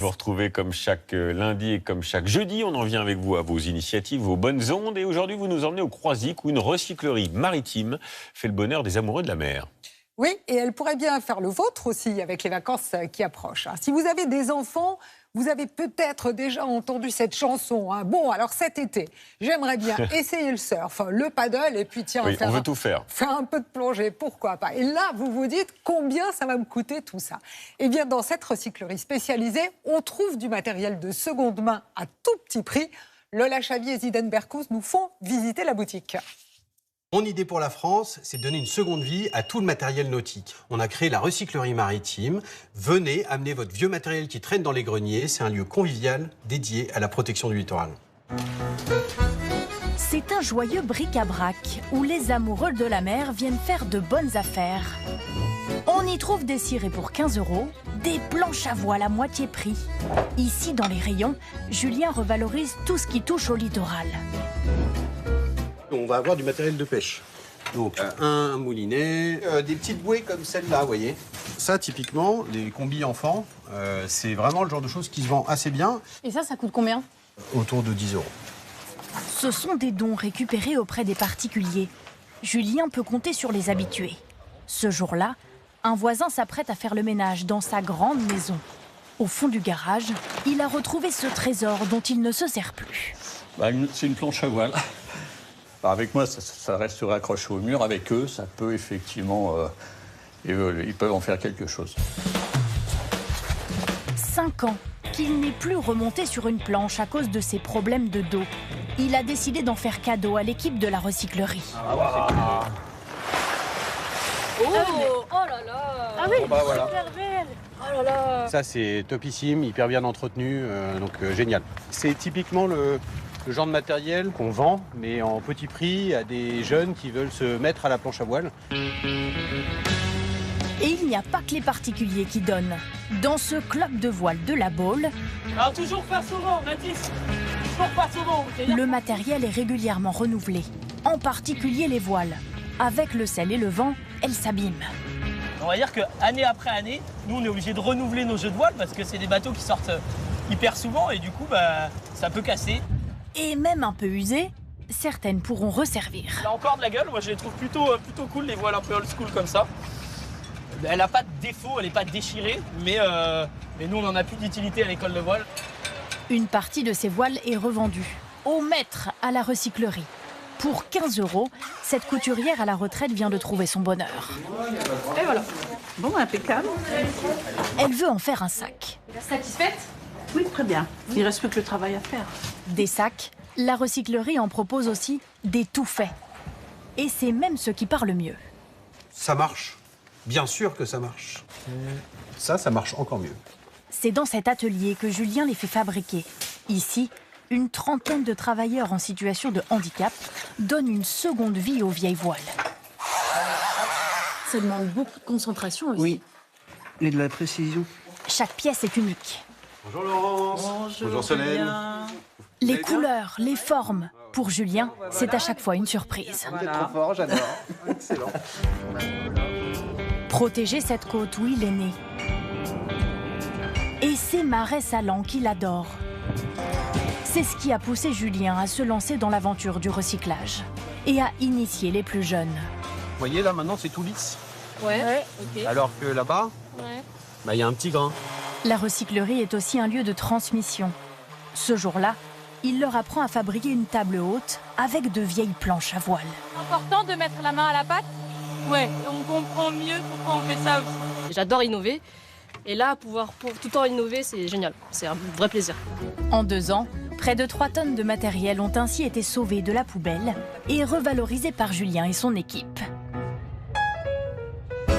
Vous retrouvez comme chaque lundi et comme chaque jeudi, on en vient avec vous à vos initiatives, vos bonnes ondes. Et aujourd'hui, vous nous emmenez au Croisic où une recyclerie maritime fait le bonheur des amoureux de la mer. Oui, et elle pourrait bien faire le vôtre aussi avec les vacances qui approchent. Si vous avez des enfants, vous avez peut-être déjà entendu cette chanson. Bon, alors cet été, j'aimerais bien essayer le surf, le paddle et puis tiens, on veut tout faire. Faire un peu de plongée, pourquoi pas. Et là, vous vous dites combien ça va me coûter tout ça. Eh bien, dans cette recyclerie spécialisée, on trouve du matériel de seconde main à tout petit prix. Lola Chavier et Zidane Berkous nous font visiter la boutique. Mon idée pour la France, c'est de donner une seconde vie à tout le matériel nautique. On a créé la recyclerie maritime. Venez, amener votre vieux matériel qui traîne dans les greniers. C'est un lieu convivial dédié à la protection du littoral. C'est un joyeux bric-à-brac où les amoureux de la mer viennent faire de bonnes affaires. On y trouve des cirés pour 15 €, des planches à voile à moitié prix. Ici, dans les rayons, Julien revalorise tout ce qui touche au littoral. On va avoir du matériel de pêche. Donc un moulinet, des petites bouées comme celle-là, vous voyez. Ça, typiquement, les combis enfants, c'est vraiment le genre de choses qui se vend assez bien. Et ça coûte combien? Autour de 10 €. Ce sont des dons récupérés auprès des particuliers. Julien peut compter sur les habitués. Ce jour-là, un voisin s'apprête à faire le ménage dans sa grande maison. Au fond du garage, il a retrouvé ce trésor dont il ne se sert plus. C'est une planche à voile. Avec moi, ça restera accroché au mur. Avec eux, ça peut effectivement évoluer. Ils peuvent en faire quelque chose. 5 ans qu'il n'est plus remonté sur une planche à cause de ses problèmes de dos. Il a décidé d'en faire cadeau à l'équipe de la recyclerie. Oh là là. Ah oui, voilà. super belle. Oh là là. Ça, c'est topissime, hyper bien entretenu, donc génial. C'est typiquement le genre de matériel qu'on vend, mais en petit prix, à des jeunes qui veulent se mettre à la planche à voile. Et il n'y a pas que les particuliers qui donnent. Dans ce club de voile de la Baule, alors toujours face au vent, Mathis. Toujours face au vent. le matériel est régulièrement renouvelé, en particulier les voiles. Avec le sel et le vent, elles s'abîment. On va dire qu'année après année, nous on est obligé de renouveler nos jeux de voile parce que c'est des bateaux qui sortent hyper souvent et du coup ça peut casser. Et même un peu usées, certaines pourront resservir. Elle a encore de la gueule, moi je les trouve plutôt cool, les voiles un peu old school comme ça. Elle n'a pas de défaut, elle n'est pas déchirée, mais nous on n'en a plus d'utilité à l'école de voile. Une partie de ces voiles est revendue, au mètre à la recyclerie. Pour 15 €, cette couturière à la retraite vient de trouver son bonheur. Et voilà. Bon, impeccable. Elle veut en faire un sac. Satisfaite? Oui, très bien. Il reste plus que le travail à faire. Des sacs, la recyclerie en propose aussi des tout faits. Et c'est même ce qui parle mieux. Ça marche. Bien sûr que ça marche. Ça marche encore mieux. C'est dans cet atelier que Julien les fait fabriquer. Ici, une trentaine de travailleurs en situation de handicap donnent une seconde vie aux vieilles voiles. Ça demande beaucoup de concentration aussi. Oui, et de la précision. Chaque pièce est unique. Bonjour Laurence. Bonjour Solène. Les couleurs, les formes. Pour Julien, c'est à chaque fois une surprise. Vous êtes trop fort, j'adore. Excellent. Protéger cette côte où il est né. Et ces marais salants qu'il adore. C'est ce qui a poussé Julien à se lancer dans l'aventure du recyclage et à initier les plus jeunes. Vous voyez là maintenant c'est tout lisse. Ouais, ok. Alors que là-bas, Ouais. y a un petit grain. La recyclerie est aussi un lieu de transmission. Ce jour-là, il leur apprend à fabriquer une table haute avec de vieilles planches à voile. C'est important de mettre la main à la pâte. Ouais, on comprend mieux pourquoi on fait ça aussi. J'adore innover. Et là, pouvoir tout le temps innover, c'est génial. C'est un vrai plaisir. En 2 ans, près de 3 tonnes de matériel ont ainsi été sauvées de la poubelle et revalorisées par Julien et son équipe.